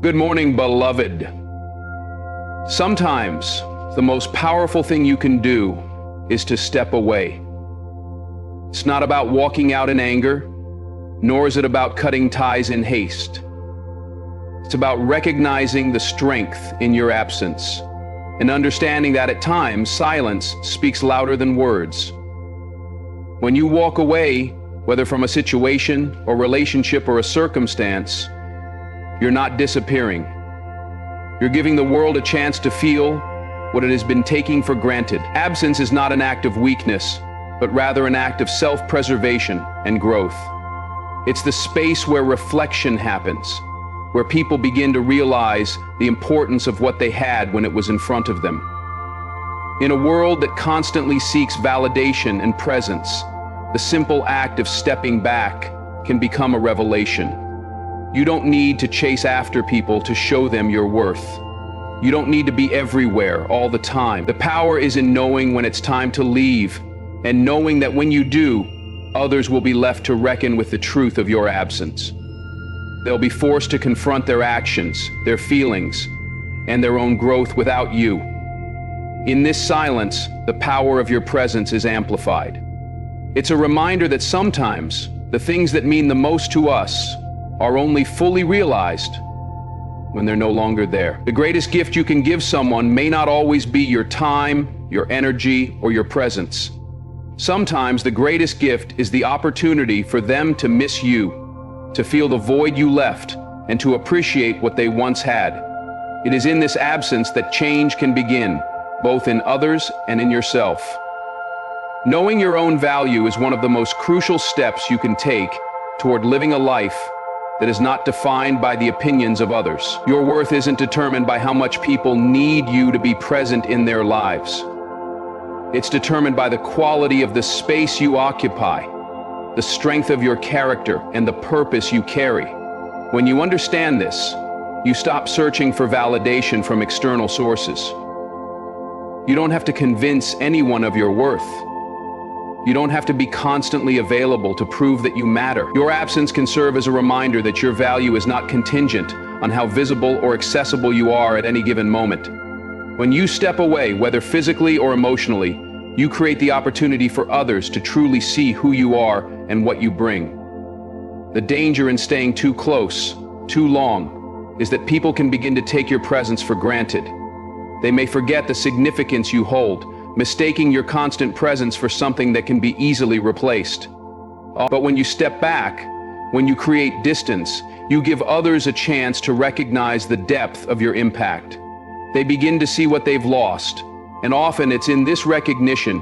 Good morning, beloved. Sometimes the most powerful thing you can do is to step away. It's not about walking out in anger, nor is it about cutting ties in haste. It's about recognizing the strength in your absence and understanding that at times silence speaks louder than words. When you walk away, whether from a situation or relationship or a circumstance, you're not disappearing. You're giving the world a chance to feel what it has been taking for granted. Absence is not an act of weakness, but rather an act of self-preservation and growth. It's the space where reflection happens, where people begin to realize the importance of what they had when it was in front of them. In a world that constantly seeks validation and presence, the simple act of stepping back can become a revelation. You don't need to chase after people to show them your worth. You don't need to be everywhere all the time. The power is in knowing when it's time to leave, and knowing that when you do, others will be left to reckon with the truth of your absence. They'll be forced to confront their actions, their feelings, and their own growth without you. In this silence, the power of your presence is amplified. It's a reminder that sometimes the things that mean the most to us are only fully realized when they're no longer there. The greatest gift you can give someone may not always be your time, your energy, or your presence. Sometimes the greatest gift is the opportunity for them to miss you, to feel the void you left, and to appreciate what they once had. It is in this absence that change can begin, both in others and in yourself. Knowing your own value is one of the most crucial steps you can take toward living a life that is not defined by the opinions of others. Your worth isn't determined by how much people need you to be present in their lives. It's determined by the quality of the space you occupy, the strength of your character, and the purpose you carry. When you understand this, you stop searching for validation from external sources. You don't have to convince anyone of your worth. You don't have to be constantly available to prove that you matter. Your absence can serve as a reminder that your value is not contingent on how visible or accessible you are at any given moment. When you step away, whether physically or emotionally, you create the opportunity for others to truly see who you are and what you bring. The danger in staying too close, too long, is that people can begin to take your presence for granted. They may forget the significance you hold, mistaking your constant presence for something that can be easily replaced. But when you step back, when you create distance, you give others a chance to recognize the depth of your impact. They begin to see what they've lost, and often it's in this recognition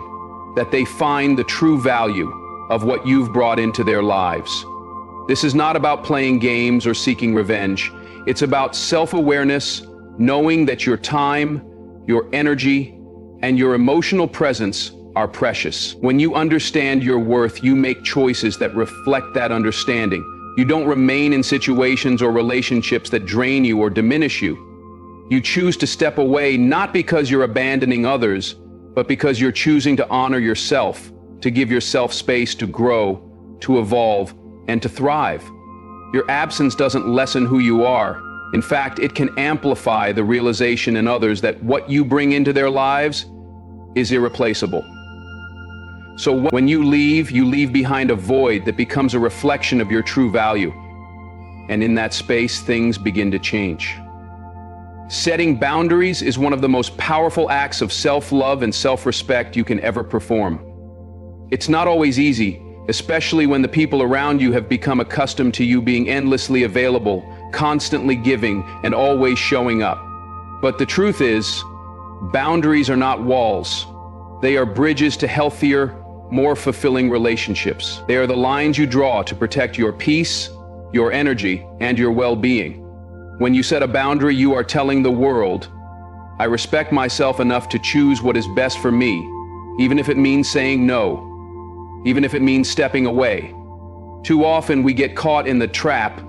that they find the true value of what you've brought into their lives. This is not about playing games or seeking revenge. It's about self-awareness, knowing that your time, your energy, and your emotional presence are precious. When you understand your worth, you make choices that reflect that understanding. You don't remain in situations or relationships that drain you or diminish you. You choose to step away not because you're abandoning others, but because you're choosing to honor yourself, to give yourself space to grow, to evolve, and to thrive. Your absence doesn't lessen who you are. In fact, it can amplify the realization in others that what you bring into their lives is irreplaceable. So when you leave behind a void that becomes a reflection of your true value. And in that space, things begin to change. Setting boundaries is one of the most powerful acts of self-love and self-respect you can ever perform. It's not always easy, especially when the people around you have become accustomed to you being endlessly available, constantly giving, and always showing up. But the truth is, boundaries are not walls. They are bridges to healthier, more fulfilling relationships. They are the lines you draw to protect your peace, your energy, and your well-being. When you set a boundary, you are telling the world, I respect myself enough to choose what is best for me, even if it means saying no, even if it means stepping away. Too often we get caught in the trap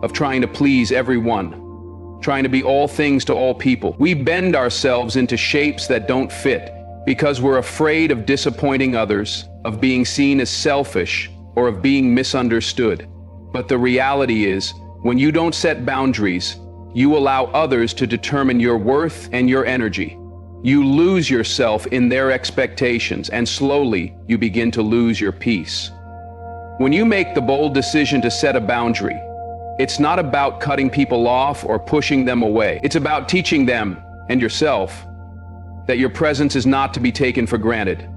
of trying to please everyone, trying to be all things to all people. We bend ourselves into shapes that don't fit because we're afraid of disappointing others, of being seen as selfish, or of being misunderstood. But the reality is, when you don't set boundaries, You allow others to determine your worth and your energy. You lose yourself in their expectations, and slowly you begin to lose your peace. When you make the bold decision to set a boundary, it's not about cutting people off or pushing them away. It's about teaching them, and yourself, that your presence is not to be taken for granted.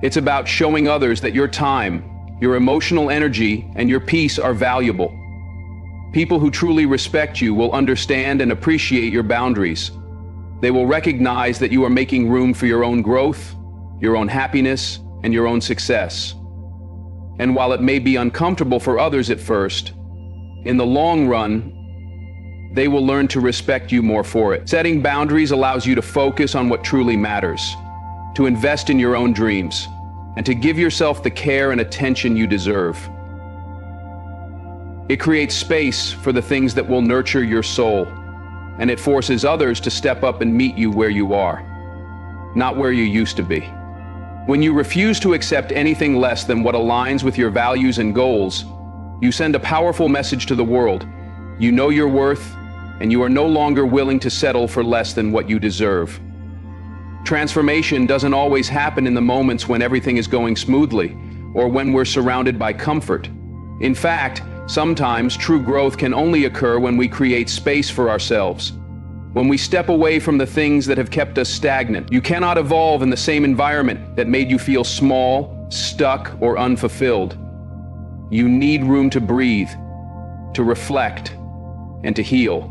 It's about showing others that your time, your emotional energy, and your peace are valuable. People who truly respect you will understand and appreciate your boundaries. They will recognize that you are making room for your own growth, your own happiness, and your own success. And while it may be uncomfortable for others at first, in the long run, they will learn to respect you more for it. Setting boundaries allows you to focus on what truly matters, to invest in your own dreams, and to give yourself the care and attention you deserve. It creates space for the things that will nurture your soul, and it forces others to step up and meet you where you are, not where you used to be. When you refuse to accept anything less than what aligns with your values and goals, you send a powerful message to the world. You know your worth, and you are no longer willing to settle for less than what you deserve. Transformation doesn't always happen in the moments when everything is going smoothly, or when we're surrounded by comfort. In fact, sometimes true growth can only occur when we create space for ourselves, when we step away from the things that have kept us stagnant. You cannot evolve in the same environment that made you feel small, stuck, or unfulfilled. You need room to breathe, to reflect, and to heal.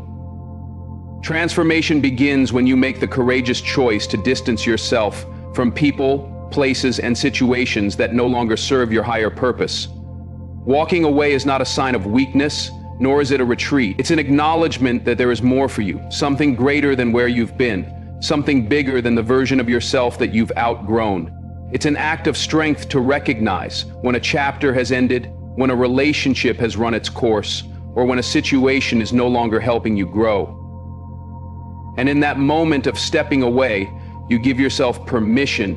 Transformation begins when you make the courageous choice to distance yourself from people, places, and situations that no longer serve your higher purpose. Walking away is not a sign of weakness, nor is it a retreat. It's an acknowledgement that there is more for you, something greater than where you've been, something bigger than the version of yourself that you've outgrown. It's an act of strength to recognize when a chapter has ended, when a relationship has run its course, or when a situation is no longer helping you grow. And in that moment of stepping away, you give yourself permission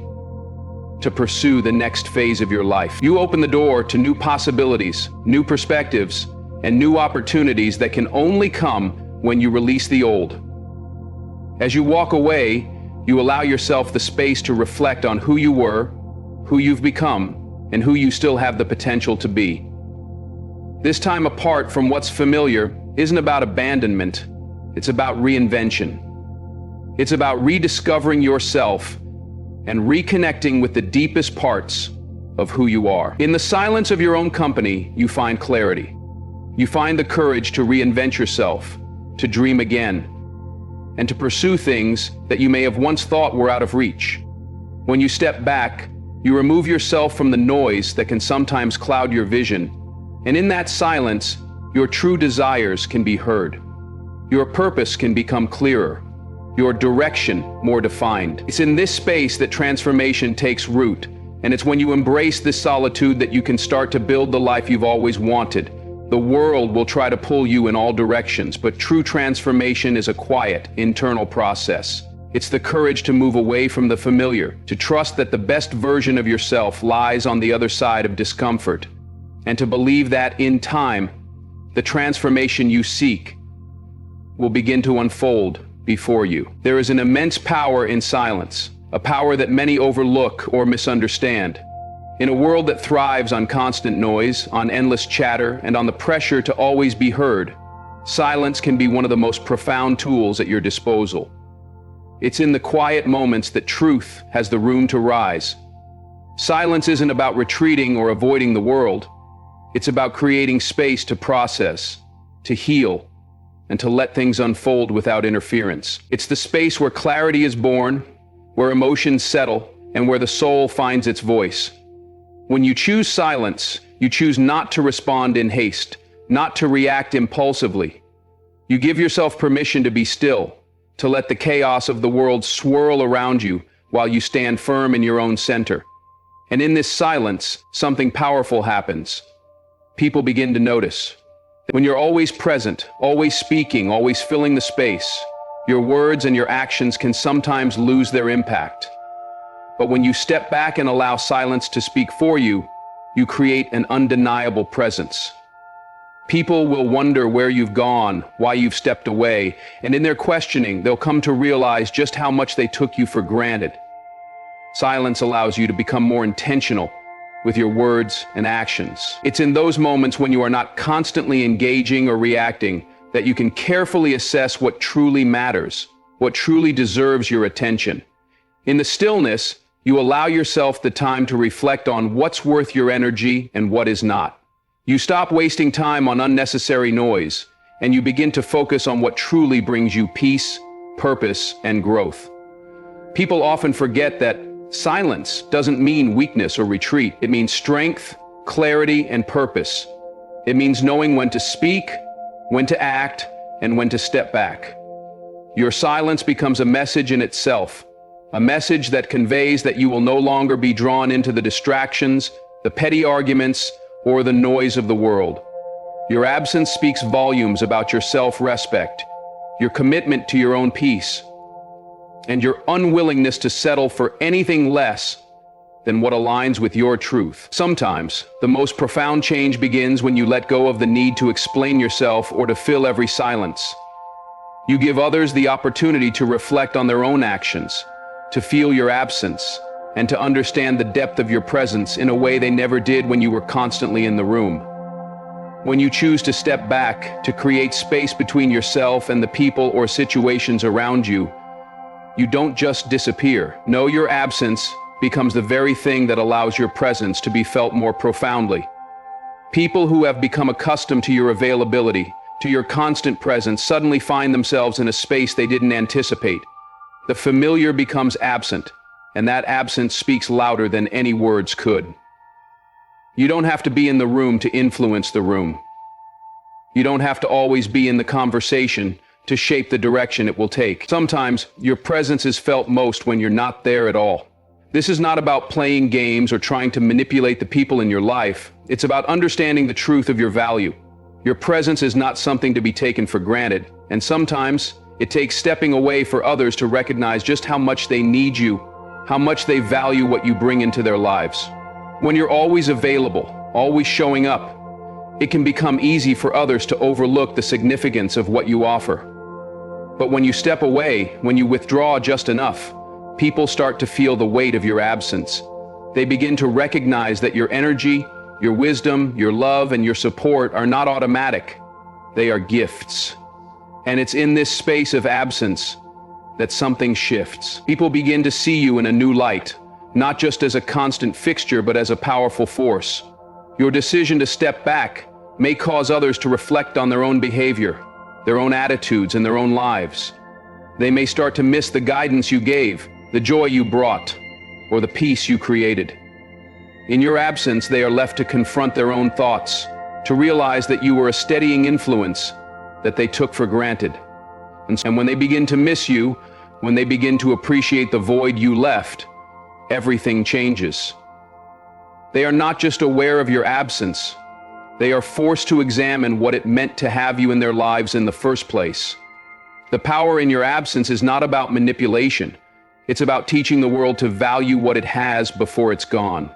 to pursue the next phase of your life. You open the door to new possibilities, new perspectives, and new opportunities that can only come when you release the old. As you walk away, you allow yourself the space to reflect on who you were, who you've become, and who you still have the potential to be. This time apart from what's familiar isn't about abandonment, it's about reinvention. It's about rediscovering yourself and reconnecting with the deepest parts of who you are. In the silence of your own company, you find clarity. You find the courage to reinvent yourself, to dream again, and to pursue things that you may have once thought were out of reach. When you step back, you remove yourself from the noise that can sometimes cloud your vision, and in that silence, your true desires can be heard. Your purpose can become clearer, your direction more defined. It's in this space that transformation takes root, and it's when you embrace this solitude that you can start to build the life you've always wanted. The world will try to pull you in all directions, but true transformation is a quiet, internal process. It's the courage to move away from the familiar, to trust that the best version of yourself lies on the other side of discomfort, and to believe that in time, the transformation you seek will begin to unfold before you. There is an immense power in silence, a power that many overlook or misunderstand. In a world that thrives on constant noise, on endless chatter, and on the pressure to always be heard, silence can be one of the most profound tools at your disposal. It's in the quiet moments that truth has the room to rise. Silence isn't about retreating or avoiding the world. It's about creating space to process, to heal, and to let things unfold without interference. It's the space where clarity is born, where emotions settle, and where the soul finds its voice. When you choose silence, you choose not to respond in haste, not to react impulsively. You give yourself permission to be still, to let the chaos of the world swirl around you while you stand firm in your own center. And in this silence, something powerful happens. People begin to notice. When you're always present, always speaking, always filling the space, your words and your actions can sometimes lose their impact. But when you step back and allow silence to speak for you, you create an undeniable presence. People will wonder where you've gone, why you've stepped away, and in their questioning, they'll come to realize just how much they took you for granted. Silence allows you to become more intentional with your words and actions. It's in those moments when you are not constantly engaging or reacting that you can carefully assess what truly matters, what truly deserves your attention. In the stillness, you allow yourself the time to reflect on what's worth your energy and what is not. You stop wasting time on unnecessary noise, and you begin to focus on what truly brings you peace, purpose, and growth. People often forget that silence doesn't mean weakness or retreat. It means strength, clarity, and purpose. It means knowing when to speak, when to act, and when to step back. Your silence becomes a message in itself, a message that conveys that you will no longer be drawn into the distractions, the petty arguments, or the noise of the world. Your absence speaks volumes about your self-respect, your commitment to your own peace, and your unwillingness to settle for anything less than what aligns with your truth. Sometimes, the most profound change begins when you let go of the need to explain yourself or to fill every silence. You give others the opportunity to reflect on their own actions, to feel your absence, and to understand the depth of your presence in a way they never did when you were constantly in the room. When you choose to step back, to create space between yourself and the people or situations around you, you don't just disappear. No, your absence becomes the very thing that allows your presence to be felt more profoundly. People who have become accustomed to your availability, to your constant presence, suddenly find themselves in a space they didn't anticipate. The familiar becomes absent, and that absence speaks louder than any words could. You don't have to be in the room to influence the room. You don't have to always be in the conversation to shape the direction it will take. Sometimes, your presence is felt most when you're not there at all. This is not about playing games or trying to manipulate the people in your life. It's about understanding the truth of your value. Your presence is not something to be taken for granted, and sometimes it takes stepping away for others to recognize just how much they need you, how much they value what you bring into their lives. When you're always available, always showing up, it can become easy for others to overlook the significance of what you offer. But when you step away, when you withdraw just enough, people start to feel the weight of your absence. They begin to recognize that your energy, your wisdom, your love, and your support are not automatic. They are gifts. And it's in this space of absence that something shifts. People begin to see you in a new light, not just as a constant fixture, but as a powerful force. Your decision to step back may cause others to reflect on their own behavior, their own attitudes, and their own lives. They may start to miss the guidance you gave, the joy you brought, or the peace you created. In your absence, they are left to confront their own thoughts, to realize that you were a steadying influence that they took for granted. And when they begin to miss you, when they begin to appreciate the void you left, everything changes. They are not just aware of your absence, they are forced to examine what it meant to have you in their lives in the first place. The power in your absence is not about manipulation. It's about teaching the world to value what it has before it's gone.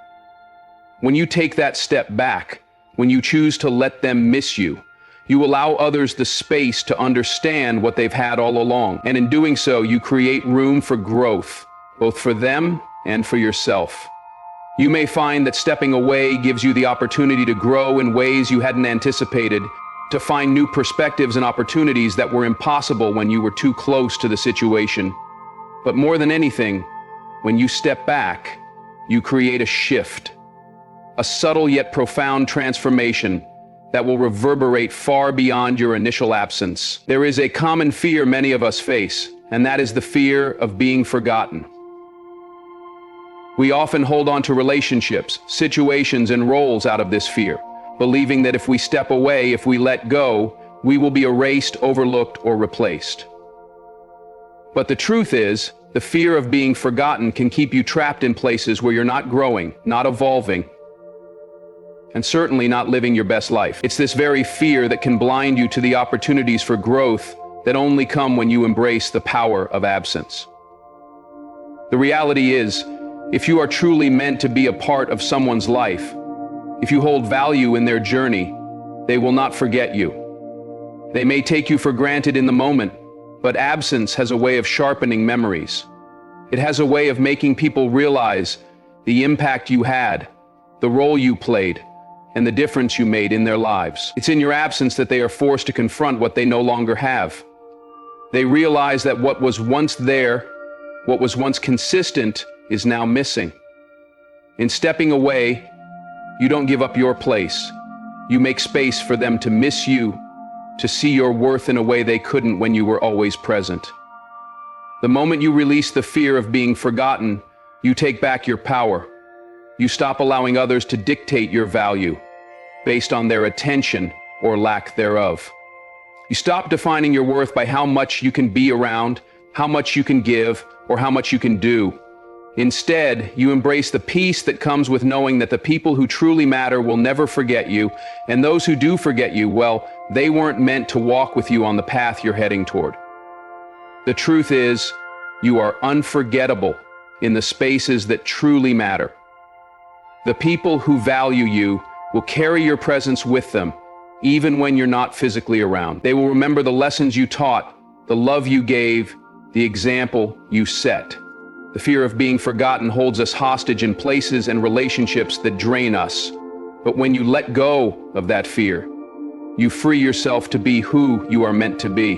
When you take that step back, when you choose to let them miss you, you allow others the space to understand what they've had all along. And in doing so, you create room for growth, both for them and for yourself. You may find that stepping away gives you the opportunity to grow in ways you hadn't anticipated, to find new perspectives and opportunities that were impossible when you were too close to the situation. But more than anything, when you step back, you create a shift, a subtle yet profound transformation that will reverberate far beyond your initial absence. There is a common fear many of us face, and that is the fear of being forgotten. We often hold on to relationships, situations, and roles out of this fear, believing that if we step away, if we let go, we will be erased, overlooked, or replaced. But the truth is, the fear of being forgotten can keep you trapped in places where you're not growing, not evolving, and certainly not living your best life. It's this very fear that can blind you to the opportunities for growth that only come when you embrace the power of absence. The reality is, if you are truly meant to be a part of someone's life, if you hold value in their journey, They will not forget you. They may take you for granted in the moment, but absence has a way of sharpening memories. It has a way of making people realize the impact you had, the role you played, and the difference you made in their lives. It's in your absence that they are forced to confront what they no longer have. They realize that what was once there, what was once consistent, is now missing. In stepping away, you don't give up your place. You make space for them to miss you, to see your worth in a way they couldn't when you were always present. The moment you release the fear of being forgotten, you take back your power. You stop allowing others to dictate your value based on their attention or lack thereof. You stop defining your worth by how much you can be around, how much you can give, or how much you can do. Instead, you embrace the peace that comes with knowing that the people who truly matter will never forget you, and those who do forget you, well, they weren't meant to walk with you on the path you're heading toward. The truth is, you are unforgettable in the spaces that truly matter. The people who value you will carry your presence with them, even when you're not physically around. They will remember the lessons you taught, the love you gave, the example you set. The fear of being forgotten holds us hostage in places and relationships that drain us. But when you let go of that fear, you free yourself to be who you are meant to be.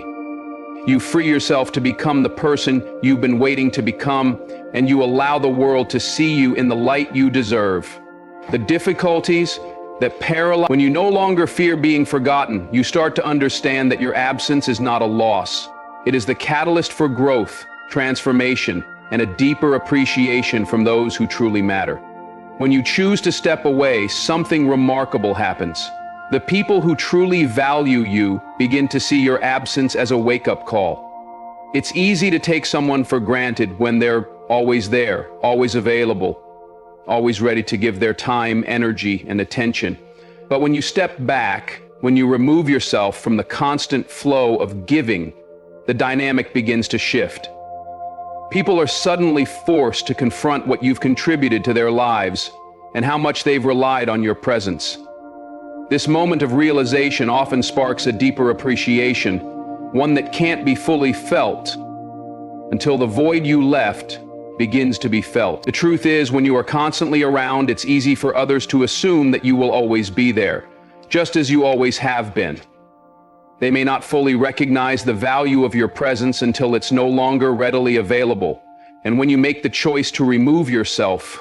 You free yourself to become the person you've been waiting to become, and you allow the world to see you in the light you deserve. The difficulties that paralyze, when you no longer fear being forgotten, you start to understand that your absence is not a loss. It is the catalyst for growth, transformation, and a deeper appreciation from those who truly matter. When you choose to step away, something remarkable happens. The people who truly value you begin to see your absence as a wake-up call. It's easy to take someone for granted when they're always there, always available, always ready to give their time, energy, and attention. But when you step back, when you remove yourself from the constant flow of giving, the dynamic begins to shift. People are suddenly forced to confront what you've contributed to their lives and how much they've relied on your presence. This moment of realization often sparks a deeper appreciation, one that can't be fully felt until the void you left begins to be felt. The truth is, when you are constantly around, it's easy for others to assume that you will always be there, just as you always have been. They may not fully recognize the value of your presence until it's no longer readily available. And when you make the choice to remove yourself,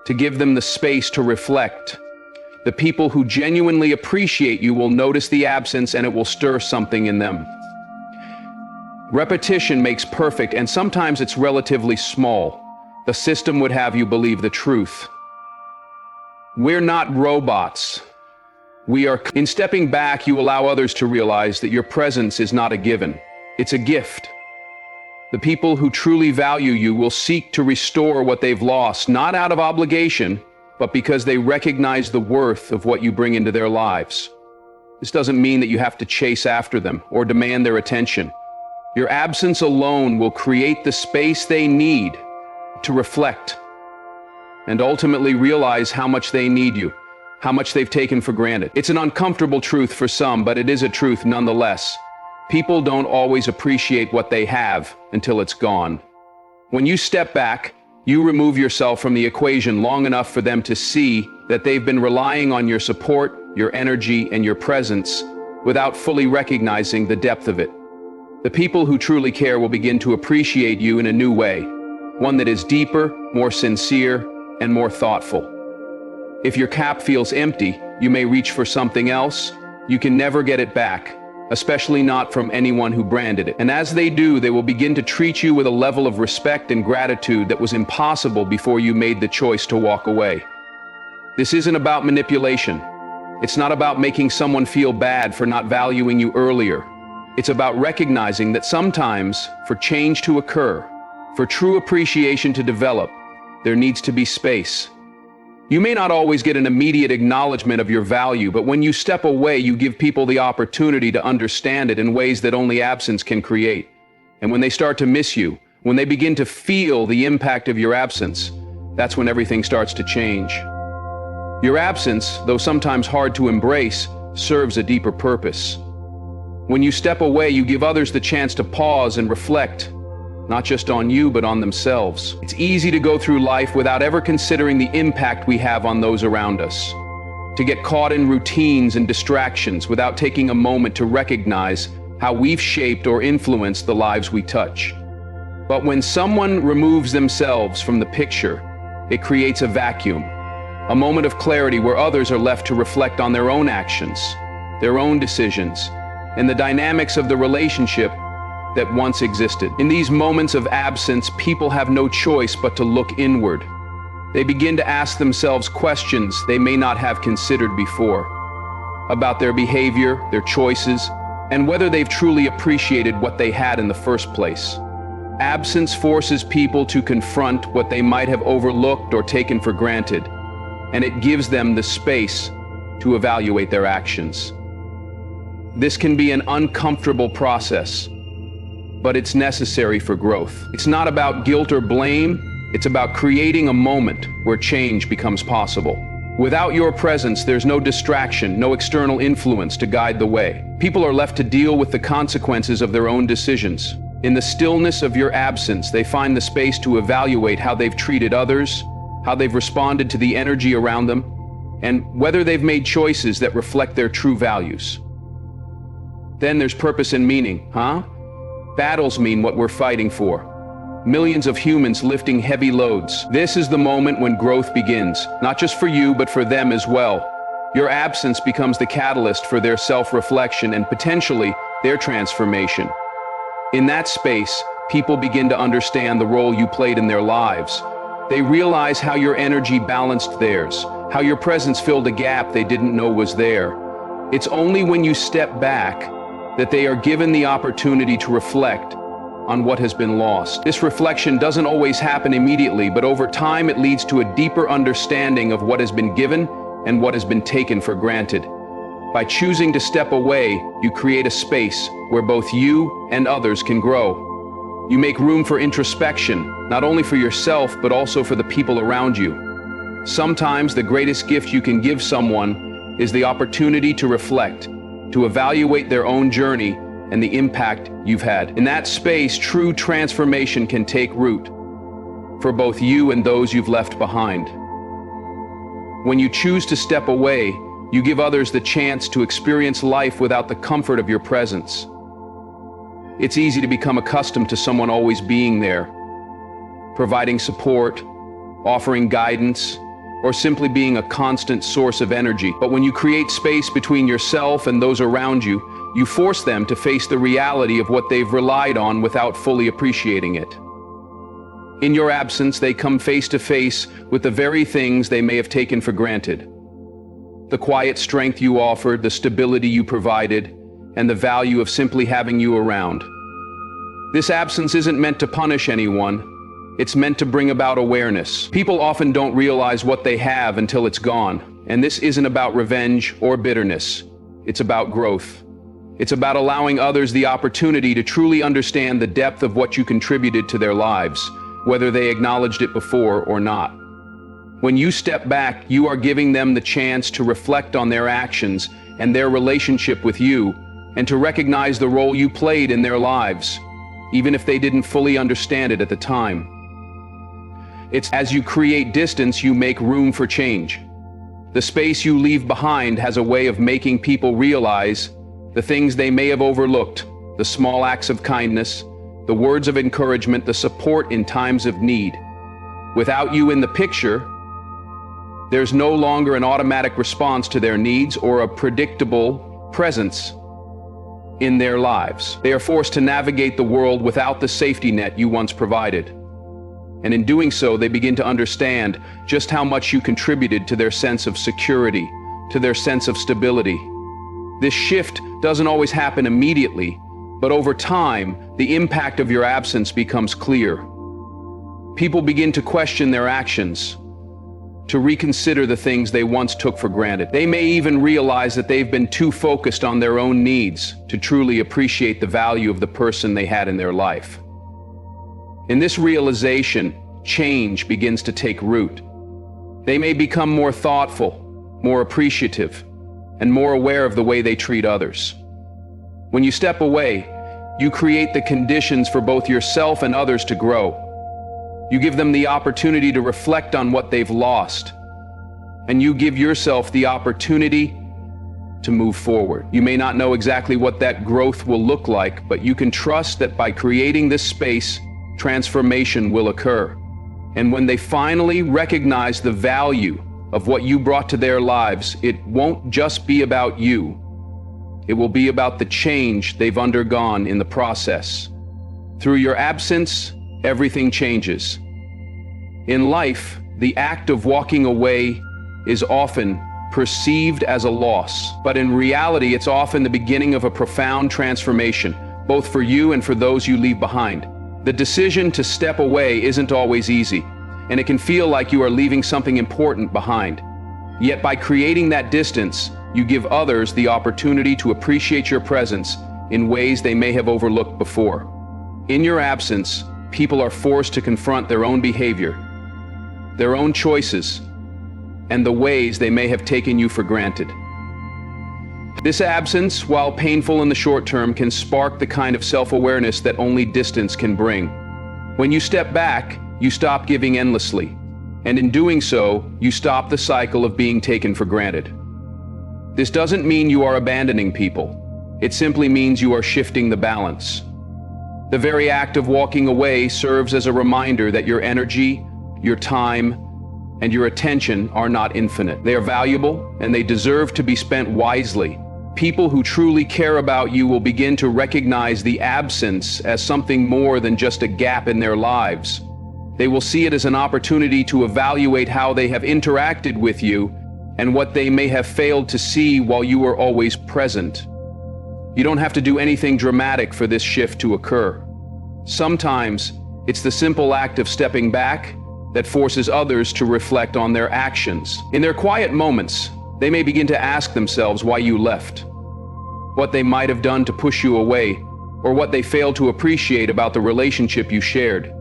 to give them the space to reflect, the people who genuinely appreciate you will notice the absence, and it will stir something in them. Repetition makes perfect, and sometimes it's relatively small. The system would have you believe the truth. We're not robots. In stepping back, you allow others to realize that your presence is not a given. It's a gift. The people who truly value you will seek to restore what they've lost, not out of obligation, but because they recognize the worth of what you bring into their lives. This doesn't mean that you have to chase after them or demand their attention. Your absence alone will create the space they need to reflect and ultimately realize how much they need you, how much they've taken for granted. It's an uncomfortable truth for some, but it is a truth nonetheless. People don't always appreciate what they have until it's gone. When you step back, you remove yourself from the equation long enough for them to see that they've been relying on your support, your energy, and your presence without fully recognizing the depth of it. The people who truly care will begin to appreciate you in a new way, one that is deeper, more sincere, and more thoughtful. If your cup feels empty, you may reach for something else. You can never get it back, especially not from anyone who branded it. And as they do, they will begin to treat you with a level of respect and gratitude that was impossible before you made the choice to walk away. This isn't about manipulation. It's not about making someone feel bad for not valuing you earlier. It's about recognizing that sometimes, for change to occur, for true appreciation to develop, there needs to be space. You may not always get an immediate acknowledgement of your value, but when you step away, you give people the opportunity to understand it in ways that only absence can create. And when they start to miss you, when they begin to feel the impact of your absence, that's when everything starts to change. Your absence, though sometimes hard to embrace, serves a deeper purpose. When you step away, you give others the chance to pause and reflect, not just on you, but on themselves. It's easy to go through life without ever considering the impact we have on those around us, to get caught in routines and distractions without taking a moment to recognize how we've shaped or influenced the lives we touch. But when someone removes themselves from the picture, it creates a vacuum, a moment of clarity where others are left to reflect on their own actions, their own decisions, and the dynamics of the relationship that once existed. In these moments of absence, people have no choice but to look inward. They begin to ask themselves questions they may not have considered before, about their behavior, their choices, and whether they've truly appreciated what they had in the first place. Absence forces people to confront what they might have overlooked or taken for granted, and it gives them the space to evaluate their actions. This can be an uncomfortable process, but it's necessary for growth. It's not about guilt or blame, it's about creating a moment where change becomes possible. Without your presence, there's no distraction, no external influence to guide the way. People are left to deal with the consequences of their own decisions. In the stillness of your absence, they find the space to evaluate how they've treated others, how they've responded to the energy around them, and whether they've made choices that reflect their true values. Then there's purpose and meaning, Battles mean what we're fighting for. Millions of humans lifting heavy loads. This is the moment when growth begins, not just for you, but for them as well. Your absence becomes the catalyst for their self-reflection and potentially their transformation. In that space, people begin to understand the role you played in their lives. They realize how your energy balanced theirs, how your presence filled a gap they didn't know was there. It's only when you step back that they are given the opportunity to reflect on what has been lost. This reflection doesn't always happen immediately, but over time it leads to a deeper understanding of what has been given and what has been taken for granted. By choosing to step away, you create a space where both you and others can grow. You make room for introspection, not only for yourself, but also for the people around you. Sometimes the greatest gift you can give someone is the opportunity to reflect, to evaluate their own journey and the impact you've had. In that space, true transformation can take root for both you and those you've left behind. When you choose to step away, you give others the chance to experience life without the comfort of your presence. It's easy to become accustomed to someone always being there, providing support, offering guidance, or simply being a constant source of energy. But when you create space between yourself and those around you, you force them to face the reality of what they've relied on without fully appreciating it. In your absence, they come face to face with the very things they may have taken for granted. The quiet strength you offered, the stability you provided, and the value of simply having you around. This absence isn't meant to punish anyone. It's meant to bring about awareness. People often don't realize what they have until it's gone. And this isn't about revenge or bitterness. It's about growth. It's about allowing others the opportunity to truly understand the depth of what you contributed to their lives, whether they acknowledged it before or not. When you step back, you are giving them the chance to reflect on their actions and their relationship with you, and to recognize the role you played in their lives, even if they didn't fully understand it at the time. It's as you create distance, you make room for change. The space you leave behind has a way of making people realize the things they may have overlooked, the small acts of kindness, the words of encouragement, the support in times of need. Without you in the picture, there's no longer an automatic response to their needs or a predictable presence in their lives. They are forced to navigate the world without the safety net you once provided. And in doing so, they begin to understand just how much you contributed to their sense of security, to their sense of stability. This shift doesn't always happen immediately, but over time, the impact of your absence becomes clear. People begin to question their actions, to reconsider the things they once took for granted. They may even realize that they've been too focused on their own needs to truly appreciate the value of the person they had in their life. In this realization, change begins to take root. They may become more thoughtful, more appreciative, and more aware of the way they treat others. When you step away, you create the conditions for both yourself and others to grow. You give them the opportunity to reflect on what they've lost, and you give yourself the opportunity to move forward. You may not know exactly what that growth will look like, but you can trust that by creating this space, transformation will occur. And when they finally recognize the value of what you brought to their lives, it won't just be about you. It will be about the change they've undergone in the process. Through your absence, everything changes. In life, the act of walking away is often perceived as a loss, but in reality, it's often the beginning of a profound transformation, both for you and for those you leave behind. The decision to step away isn't always easy, and it can feel like you are leaving something important behind. Yet by creating that distance, you give others the opportunity to appreciate your presence in ways they may have overlooked before. In your absence, people are forced to confront their own behavior, their own choices, and the ways they may have taken you for granted. This absence, while painful in the short term, can spark the kind of self-awareness that only distance can bring. When you step back, you stop giving endlessly, and in doing so, you stop the cycle of being taken for granted. This doesn't mean you are abandoning people. It simply means you are shifting the balance. The very act of walking away serves as a reminder that your energy, your time, and your attention are not infinite. They are valuable, and they deserve to be spent wisely. People who truly care about you will begin to recognize the absence as something more than just a gap in their lives. They will see it as an opportunity to evaluate how they have interacted with you and what they may have failed to see while you were always present. You don't have to do anything dramatic for this shift to occur. Sometimes it's the simple act of stepping back that forces others to reflect on their actions. In their quiet moments, they may begin to ask themselves why you left, what they might have done to push you away, or what they failed to appreciate about the relationship you shared.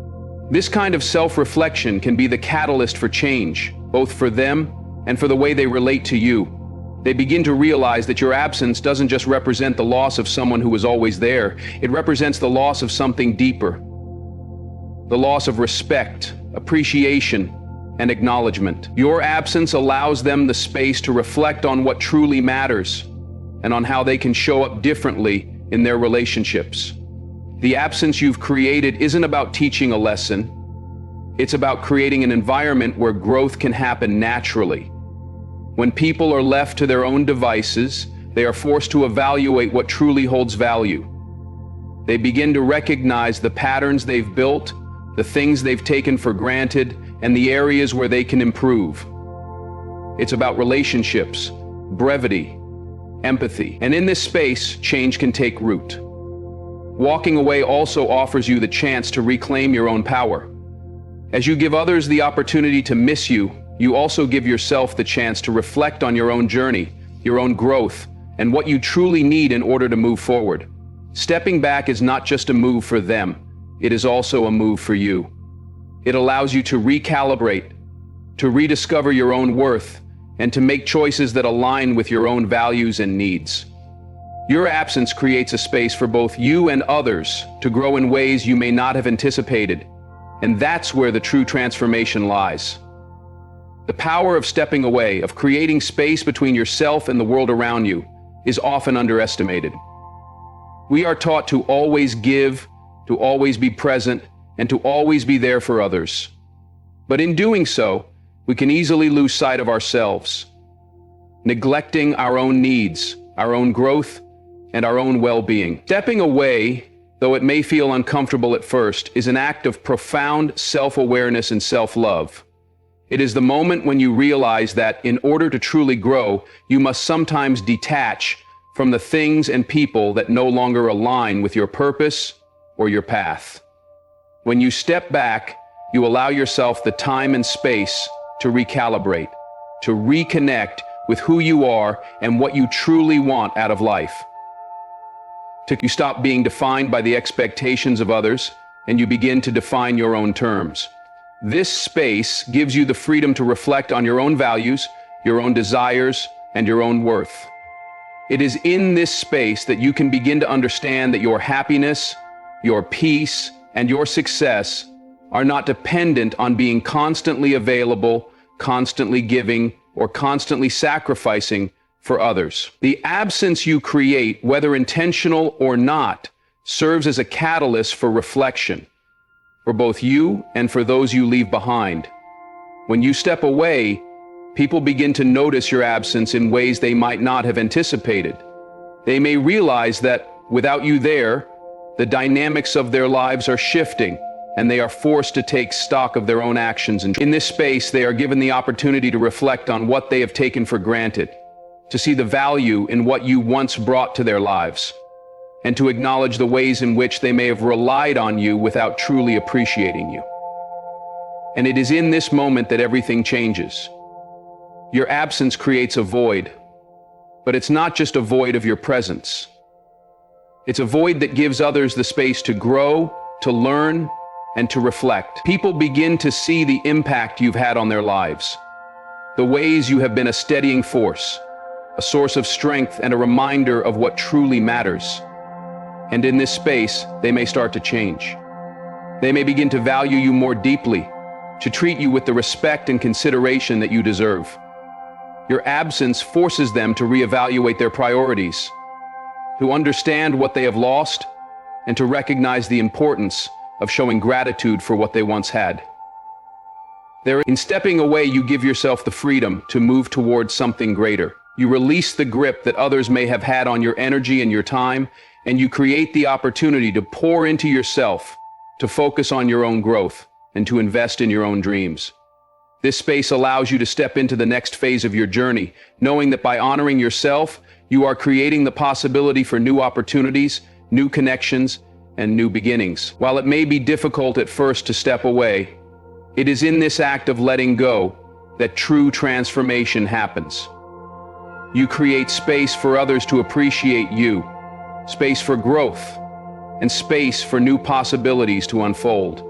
This kind of self-reflection can be the catalyst for change, both for them and for the way they relate to you. They begin to realize that your absence doesn't just represent the loss of someone who was always there, it represents the loss of something deeper. The loss of respect, appreciation, and acknowledgement. Your absence allows them the space to reflect on what truly matters and on how they can show up differently in their relationships. The absence you've created isn't about teaching a lesson. It's about creating an environment where growth can happen naturally. When people are left to their own devices, they are forced to evaluate what truly holds value. They begin to recognize the patterns they've built, the things they've taken for granted, and the areas where they can improve. It's about relationships, brevity, empathy. And in this space, change can take root. Walking away also offers you the chance to reclaim your own power. As you give others the opportunity to miss you, you also give yourself the chance to reflect on your own journey, your own growth, and what you truly need in order to move forward. Stepping back is not just a move for them, it is also a move for you. It allows you to recalibrate, to rediscover your own worth, and to make choices that align with your own values and needs. Your absence creates a space for both you and others to grow in ways you may not have anticipated, and that's where the true transformation lies. The power of stepping away, of creating space between yourself and the world around you, is often underestimated. We are taught to always give, to always be present, and to always be there for others. But in doing so, we can easily lose sight of ourselves, neglecting our own needs, our own growth, and our own well-being. Stepping away, though it may feel uncomfortable at first, is an act of profound self-awareness and self-love. It is the moment when you realize that in order to truly grow, you must sometimes detach from the things and people that no longer align with your purpose or your path. When you step back, you allow yourself the time and space to recalibrate, to reconnect with who you are and what you truly want out of life. You stop being defined by the expectations of others, and you begin to define your own terms. This space gives you the freedom to reflect on your own values, your own desires, and your own worth. It is in this space that you can begin to understand that your happiness, your peace, and your success are not dependent on being constantly available, constantly giving, or constantly sacrificing for others. The absence you create, whether intentional or not, serves as a catalyst for reflection, for both you and for those you leave behind. When you step away, people begin to notice your absence in ways they might not have anticipated. They may realize that without you there, the dynamics of their lives are shifting, and they are forced to take stock of their own actions. And in this space, they are given the opportunity to reflect on what they have taken for granted, to see the value in what you once brought to their lives, and to acknowledge the ways in which they may have relied on you without truly appreciating you. And it is in this moment that everything changes. Your absence creates a void, but it's not just a void of your presence. It's a void that gives others the space to grow, to learn, and to reflect. People begin to see the impact you've had on their lives, the ways you have been a steadying force, a source of strength and a reminder of what truly matters. And in this space, they may start to change. They may begin to value you more deeply, to treat you with the respect and consideration that you deserve. Your absence forces them to reevaluate their priorities, to understand what they have lost, and to recognize the importance of showing gratitude for what they once had. In stepping away, you give yourself the freedom to move towards something greater. You release the grip that others may have had on your energy and your time, and you create the opportunity to pour into yourself, to focus on your own growth, and to invest in your own dreams. This space allows you to step into the next phase of your journey, knowing that by honoring yourself, you are creating the possibility for new opportunities, new connections, and new beginnings. While it may be difficult at first to step away, it is in this act of letting go that true transformation happens. You create space for others to appreciate you, space for growth, and space for new possibilities to unfold.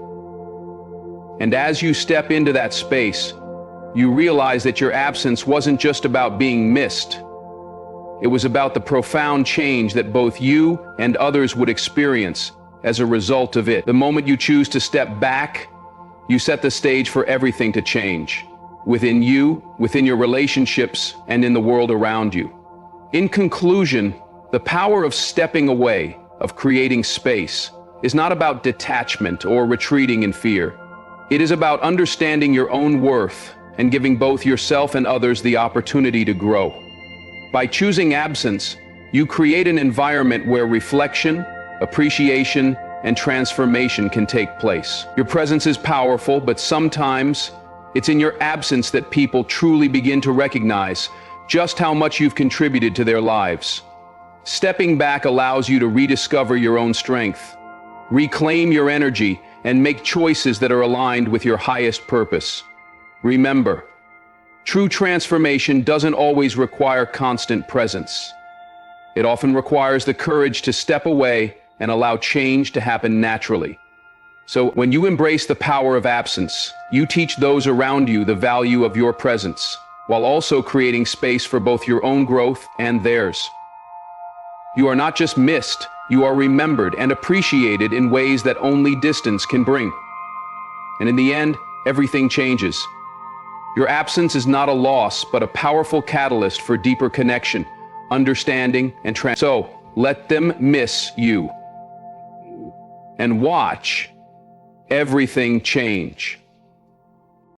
And as you step into that space, you realize that your absence wasn't just about being missed. It was about the profound change that both you and others would experience as a result of it. The moment you choose to step back, you set the stage for everything to change, within you, within your relationships, and in the world around you. In conclusion, the power of stepping away, of creating space, is not about detachment or retreating in fear. It is about understanding your own worth and giving both yourself and others the opportunity to grow. By choosing absence, you create an environment where reflection, appreciation, and transformation can take place. Your presence is powerful, but sometimes it's in your absence that people truly begin to recognize just how much you've contributed to their lives. Stepping back allows you to rediscover your own strength, reclaim your energy, and make choices that are aligned with your highest purpose. Remember, true transformation doesn't always require constant presence. It often requires the courage to step away and allow change to happen naturally. So when you embrace the power of absence, you teach those around you the value of your presence, while also creating space for both your own growth and theirs. You are not just missed, you are remembered and appreciated in ways that only distance can bring. And in the end, everything changes. Your absence is not a loss, but a powerful catalyst for deeper connection, understanding, and So let them miss you. And watch everything change.